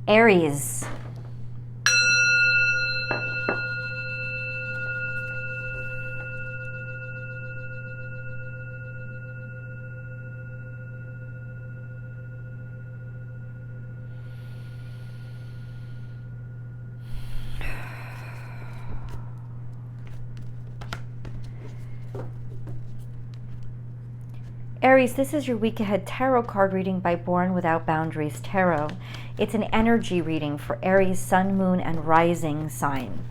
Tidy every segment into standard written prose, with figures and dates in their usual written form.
Aries. Aries, this is your week ahead tarot card reading by Born Without Boundaries Tarot. It's an energy reading for Aries, sun, moon, and rising sign.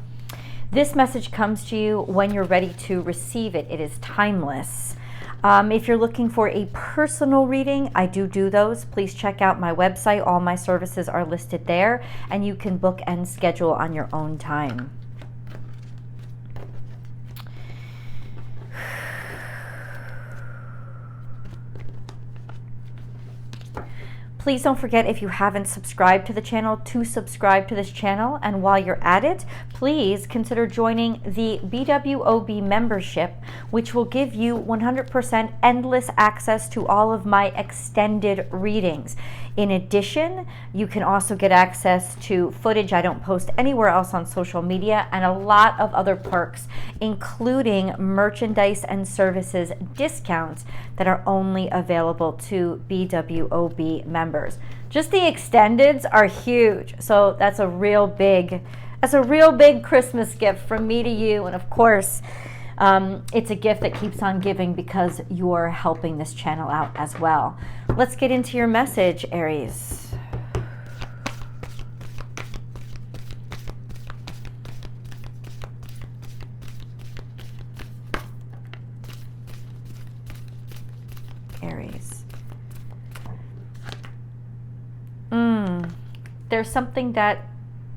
This message comes to you when you're ready to receive it. It is timeless. If you're looking for a personal reading, I do those. Please check out my website. All my services are listed there, and you can book and schedule on your own time. Please don't forget, if you haven't subscribed to the channel, to subscribe to this channel. And while you're at it, please consider joining the BWOB membership, which will give you 100% endless access to all of my extended readings. In addition, you can also get access to footage I don't post anywhere else on social media, and a lot of other perks, including merchandise and services discounts that are only available to BWOB members. Just the extendeds are huge, so that's a real big Christmas gift from me to you. And of course, it's a gift that keeps on giving because you're helping this channel out as well. Let's get into your message, Aries. Aries. There's something that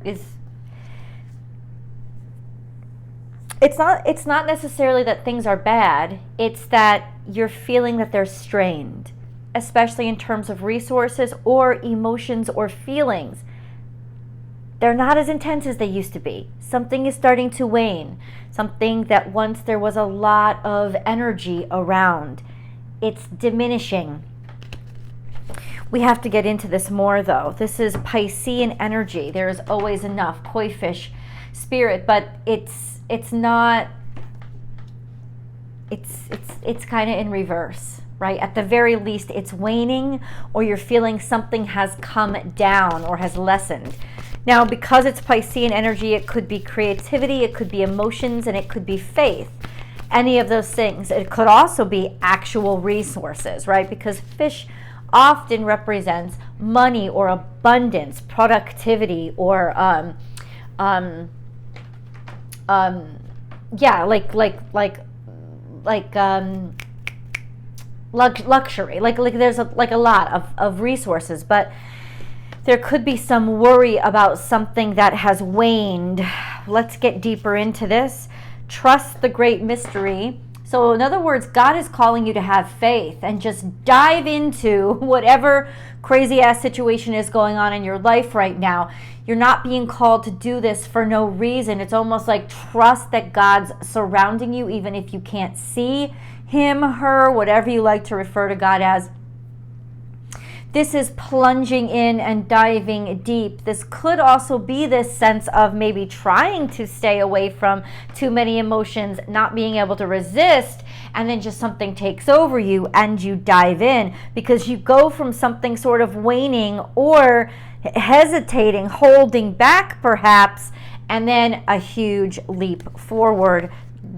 is... It's not necessarily that things are bad. It's that you're feeling that they're strained, especially in terms of resources or emotions or feelings. They're not as intense as they used to be. Something is starting to wane. Something that once there was a lot of energy around, it's diminishing. We have to get into this more, though. This is Piscean energy. There is always enough, koi fish spirit, but it's not, it's kind of in reverse, right? At the very least, it's waning, or you're feeling something has come down or has lessened. Now, because it's Piscean energy, it could be creativity, it could be emotions, and it could be faith. Any of those things. It could also be actual resources, right? Because fish often represents money or abundance, productivity, or luxury. Like there's a lot of resources, but there could be some worry about something that has waned. Let's get deeper into this. Trust the great mystery. So in other words, God is calling you to have faith and just dive into whatever crazy ass situation is going on in your life right now. You're not being called to do this for no reason. It's almost like trust that God's surrounding you, even if you can't see him, her, whatever you like to refer to God as. This is plunging in and diving deep. This could also be this sense of maybe trying to stay away from too many emotions, not being able to resist, and then just something takes over you and you dive in, because you go from something sort of waning or hesitating, holding back perhaps, and then a huge leap forward,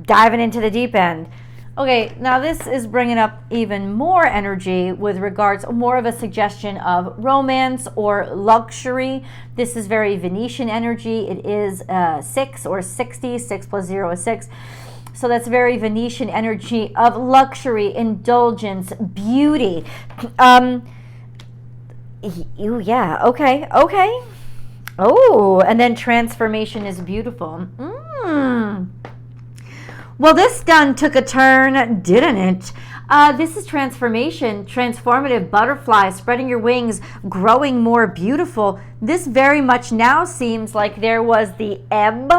diving into the deep end. Okay, now this is bringing up even more energy with regards, more of a suggestion of romance or luxury. This is very Venetian energy. It is 6 or 60, 6 plus 0 is 6. So that's very Venetian energy of luxury, indulgence, beauty. Yeah, okay. Oh, and then transformation is beautiful. Well, this done took a turn, didn't it? This is transformation, transformative butterfly, spreading your wings, growing more beautiful. This very much now seems like there was the ebb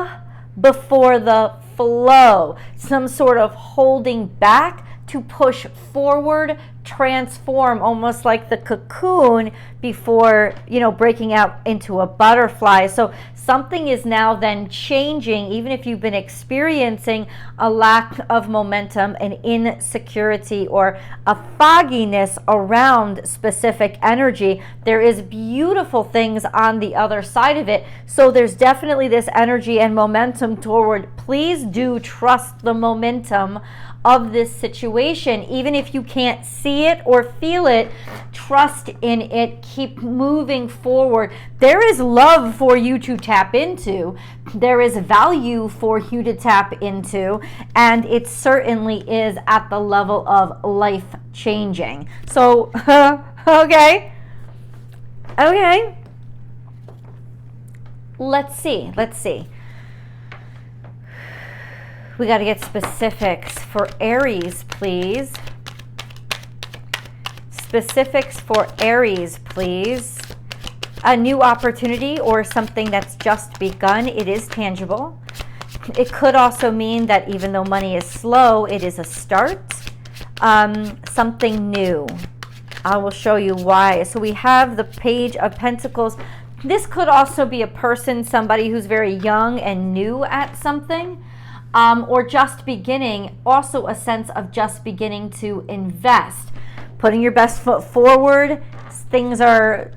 before the flow, some sort of holding back to push forward transform almost like the cocoon before, you know, breaking out into a butterfly. So something is now then changing, even if you've been experiencing a lack of momentum, an insecurity, or a fogginess around specific energy. There is beautiful things on the other side of it. So there's definitely this energy and momentum toward, please do trust the momentum of this situation. Even if you can't see it or feel it, trust in it. Keep moving forward. There is love for you to tap into. There is value for you to tap into. And it certainly is at the level of life changing. So, okay. Let's see. We got to get specifics for Aries, please. Specifics for Aries, please. A new opportunity or something that's just begun. It is tangible. It could also mean that even though money is slow, it is a start. Something new. I will show you why. So we have the Page of Pentacles. This could also be a person, somebody who's very young and new at something. Or just beginning, also a sense of just beginning to invest, putting your best foot forward. Things are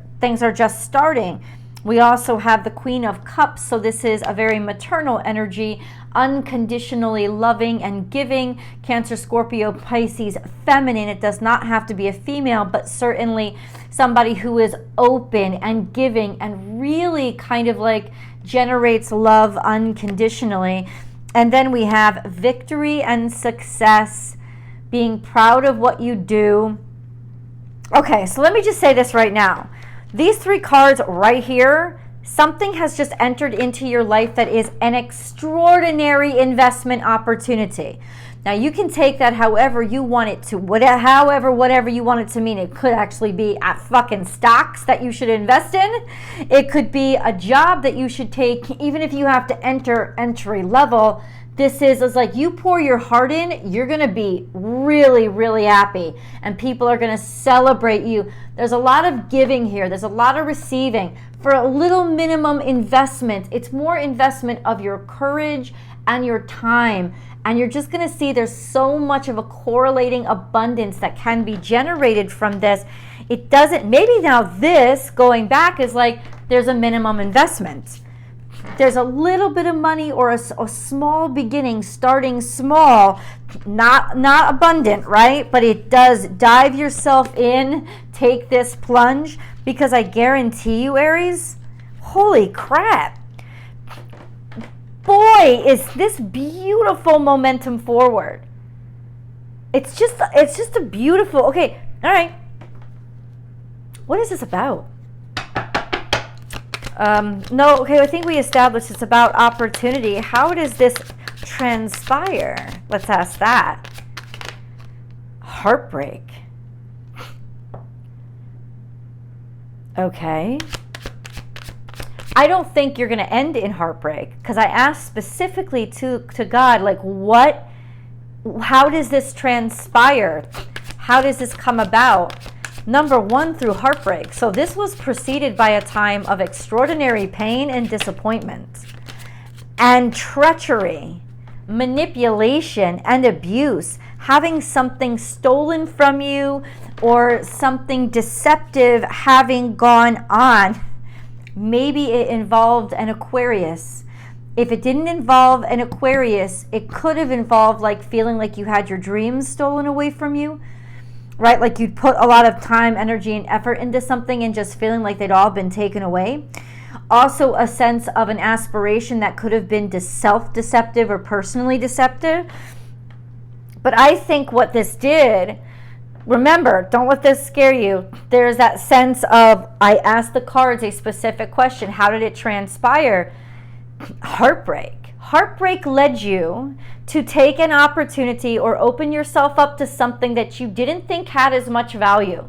just starting. We also have the Queen of Cups, so this is a very maternal energy, unconditionally loving and giving. Cancer, Scorpio, Pisces, feminine. It does not have to be a female, but certainly somebody who is open and giving and really kind of like generates love unconditionally. And then we have victory and success, being proud of what you do. Okay, so let me just say this right now. These three cards right here, something has just entered into your life that is an extraordinary investment opportunity. Now, you can take that however you want it to, whatever you want it to mean. It could actually be at fucking stocks that you should invest in. It could be a job that you should take, even if you have to enter entry level. This is like you pour your heart in, you're going to be really, really happy. And people are going to celebrate you. There's a lot of giving here. There's a lot of receiving. For a little minimum investment, it's more investment of your courage and your time. And you're just going to see there's so much of a correlating abundance that can be generated from this. It doesn't, maybe now this going back is like there's a minimum investment. There's a little bit of money or a small beginning, starting small, not abundant, right? But it does dive yourself in, take this plunge, because I guarantee you, Aries, holy crap. Boy, is this beautiful momentum forward. It's just a beautiful, okay, all right. What is this about? No, okay, I think we established it's about opportunity. How does this transpire? Let's ask that. Heartbreak. Okay. I don't think you're going to end in heartbreak, because I asked specifically to God, like, how does this transpire? How does this come about? Number one, through heartbreak. So this was preceded by a time of extraordinary pain and disappointment and treachery, manipulation and abuse, having something stolen from you or something deceptive having gone on. Maybe it involved an Aquarius. If it didn't involve an Aquarius, it could have involved like feeling like you had your dreams stolen away from you, right? Like you'd put a lot of time, energy, and effort into something and just feeling like they'd all been taken away. Also a sense of an aspiration that could have been self-deceptive or personally deceptive. But I think what this did, remember, don't let this scare you. There's that sense of, I asked the cards a specific question. How did it transpire? Heartbreak. Heartbreak led you to take an opportunity or open yourself up to something that you didn't think had as much value.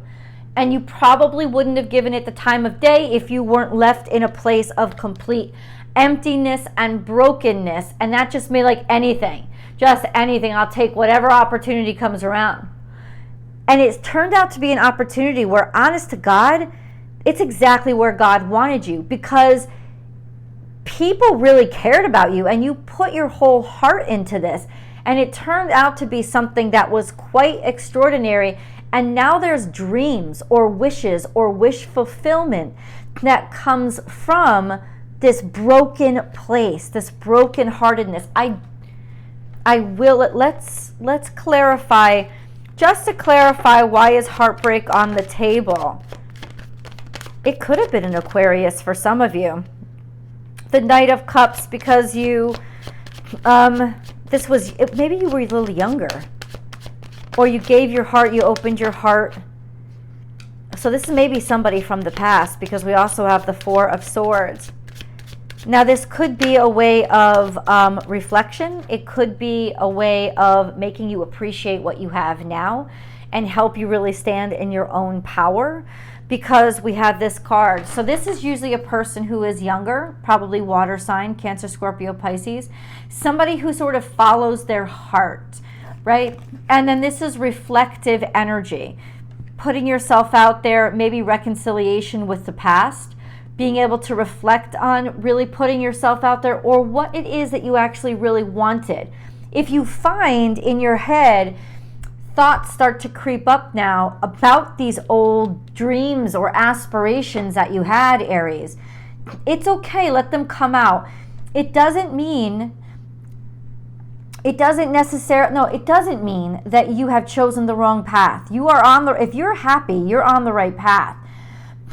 And you probably wouldn't have given it the time of day if you weren't left in a place of complete emptiness and brokenness. And that just made like anything, just anything. I'll take whatever opportunity comes around. And it's turned out to be an opportunity where, honest to God, it's exactly where God wanted you, because people really cared about you and you put your whole heart into this. And it turned out to be something that was quite extraordinary. And now there's dreams or wishes or wish fulfillment that comes from this broken place, this broken heartedness. Let's clarify, just to clarify, why is heartbreak on the table? It could have been an Aquarius for some of you. The Knight of Cups, because you, maybe you were a little younger, or you gave your heart, you opened your heart. So this is maybe somebody from the past, because we also have the Four of Swords. Now this could be a way of reflection. It could be a way of making you appreciate what you have now and help you really stand in your own power, because we have this card. So this is usually a person who is younger, probably water sign, Cancer, Scorpio, Pisces, somebody who sort of follows their heart, right? And then this is reflective energy, putting yourself out there, maybe reconciliation with the past, being able to reflect on really putting yourself out there, or what it is that you actually really wanted. If you find in your head thoughts start to creep up now about these old dreams or aspirations that you had, Aries, it's okay, let them come out. It doesn't mean that you have chosen the wrong path. If you're happy, you're on the right path.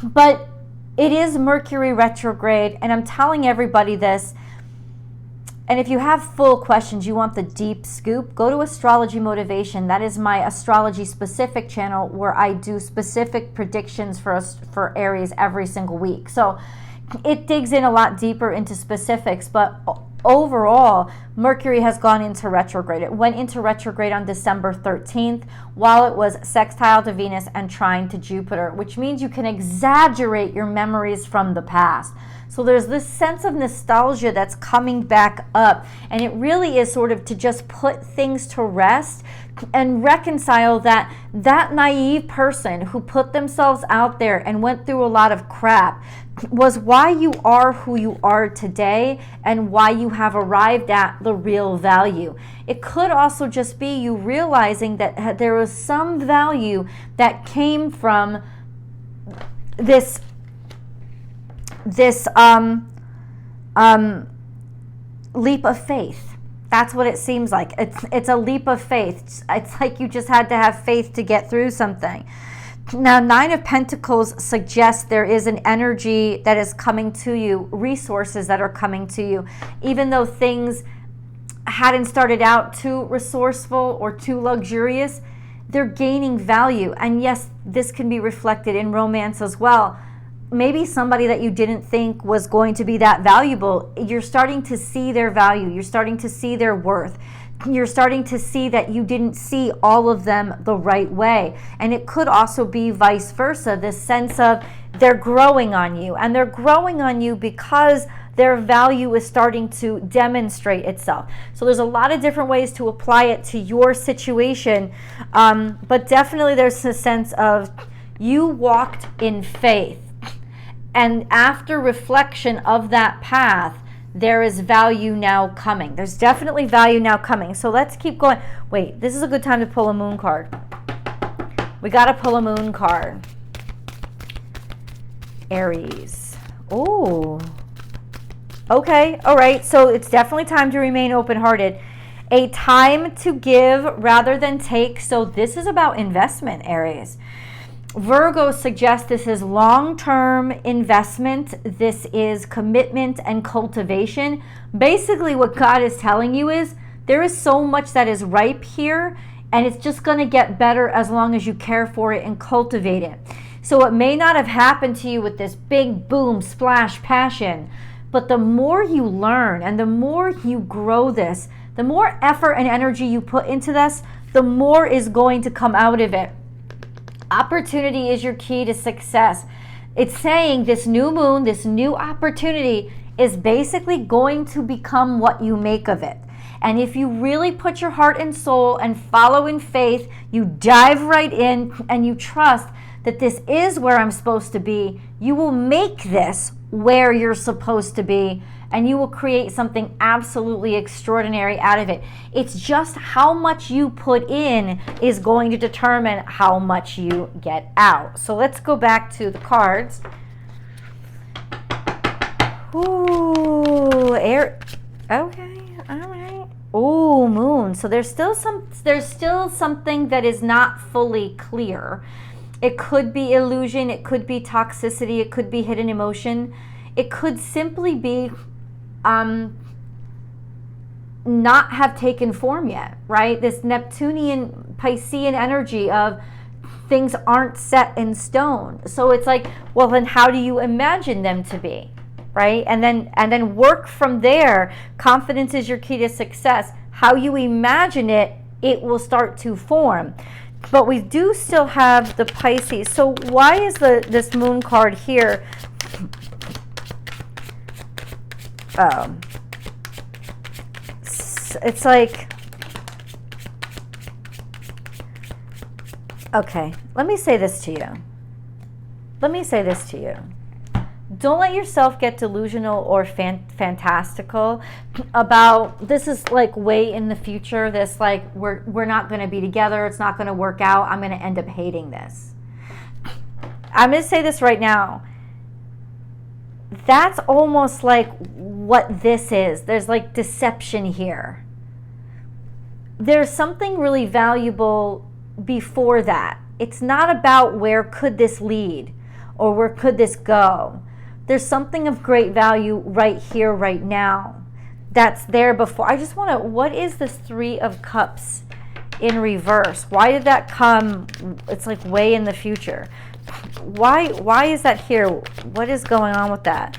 But it is Mercury retrograde, and I'm telling everybody this. And if you have full questions, you want the deep scoop, go to Astrology Motivation. That is my astrology specific channel where I do specific predictions for Aries every single week. So it digs in a lot deeper into specifics, but overall, Mercury has gone into retrograde. It went into retrograde on December 13th while it was sextile to Venus and trine to Jupiter, which means you can exaggerate your memories from the past. So there's this sense of nostalgia that's coming back up, and it really is sort of to just put things to rest and reconcile that naive person who put themselves out there and went through a lot of crap was why you are who you are today and why you have arrived at the real value. It could also just be you realizing that there was some value that came from this leap of faith. That's what it seems like. It's a leap of faith. It's like you just had to have faith to get through something. Now, Nine of Pentacles suggests there is an energy that is coming to you, resources that are coming to you, even though things hadn't started out too resourceful or too luxurious, they're gaining value. And yes, this can be reflected in romance as well. Maybe somebody that you didn't think was going to be that valuable, you're starting to see their value. You're starting to see their worth. You're starting to see that you didn't see all of them the right way. And it could also be vice versa, this sense of they're growing on you. And they're growing on you because their value is starting to demonstrate itself. So there's a lot of different ways to apply it to your situation. But definitely there's a sense of you walked in faith. And after reflection of that path, there is value now coming. There's definitely value now coming. So let's keep going. Wait, this is a good time to pull a moon card. We got to pull a moon card. Aries. Oh. Okay. All right. So it's definitely time to remain open-hearted. A time to give rather than take. So this is about investment, Aries. Virgo suggests this is long-term investment. This is commitment and cultivation. Basically, what God is telling you is there is so much that is ripe here, and it's just going to get better as long as you care for it and cultivate it. So it may not have happened to you with this big boom, splash, passion, but the more you learn and the more you grow this, the more effort and energy you put into this, the more is going to come out of it. Opportunity is your key to success. It's saying this new moon, this new opportunity is basically going to become what you make of it. And if you really put your heart and soul and follow in faith, you dive right in and you trust that this is where I'm supposed to be, you will make this where you're supposed to be, and you will create something absolutely extraordinary out of it. It's just how much you put in is going to determine how much you get out. So let's go back to the cards. Ooh, air. Okay, all right. Ooh, moon. So there's still something that is not fully clear. It could be illusion, it could be toxicity, it could be hidden emotion. It could simply be not have taken form yet, right? This Neptunian Piscean energy of things aren't set in stone. So it's like, well, then how do you imagine them to be, right? And then work from there. Confidence is your key to success. How you imagine it, it will start to form. But we do still have the Pisces. So why is this moon card here? It's like, okay, let me say this to you. Don't let yourself get delusional or fantastical about this is like way in the future. This like we're not going to be together. It's not going to work out. I'm going to end up hating this. I'm going to say this right now. That's almost like what this is. There's like deception here. There's something really valuable before that. It's not about where could this lead or where could this go. There's something of great value right here, right now, that's there before. I just want to, what is this Three of Cups in reverse? Why did that come? It's like way in the future. Why is that here? What is going on with that?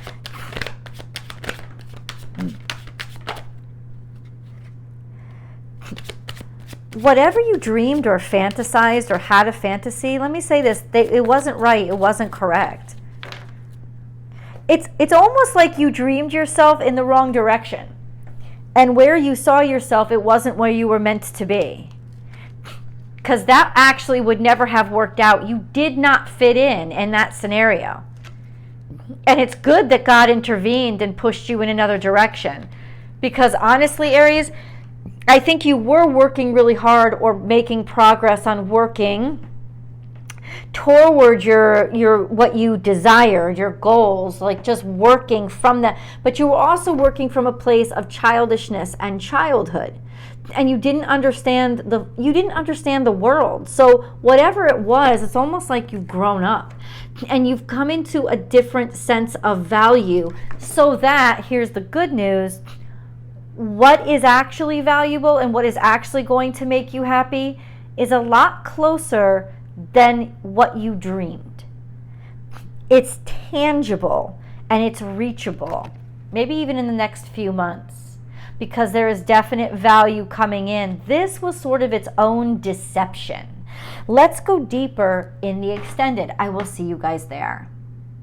Whatever you dreamed or fantasized or had a fantasy, let me say this, it wasn't right, it wasn't correct. It's almost like you dreamed yourself in the wrong direction. And where you saw yourself, it wasn't where you were meant to be. Because that actually would never have worked out. You did not fit in that scenario. And it's good that God intervened and pushed you in another direction. Because honestly, Aries, I think you were working really hard or making progress on working toward your what you desire, your goals, like just working from that. But you were also working from a place of childishness and childhood. And you didn't understand the world. So whatever it was, it's almost like you've grown up and you've come into a different sense of value. So that, here's the good news, what is actually valuable and what is actually going to make you happy is a lot closer than what you dreamed. It's tangible and it's reachable, maybe even in the next few months, because there is definite value coming in. This was sort of its own deception. Let's go deeper in the extended. I will see you guys there.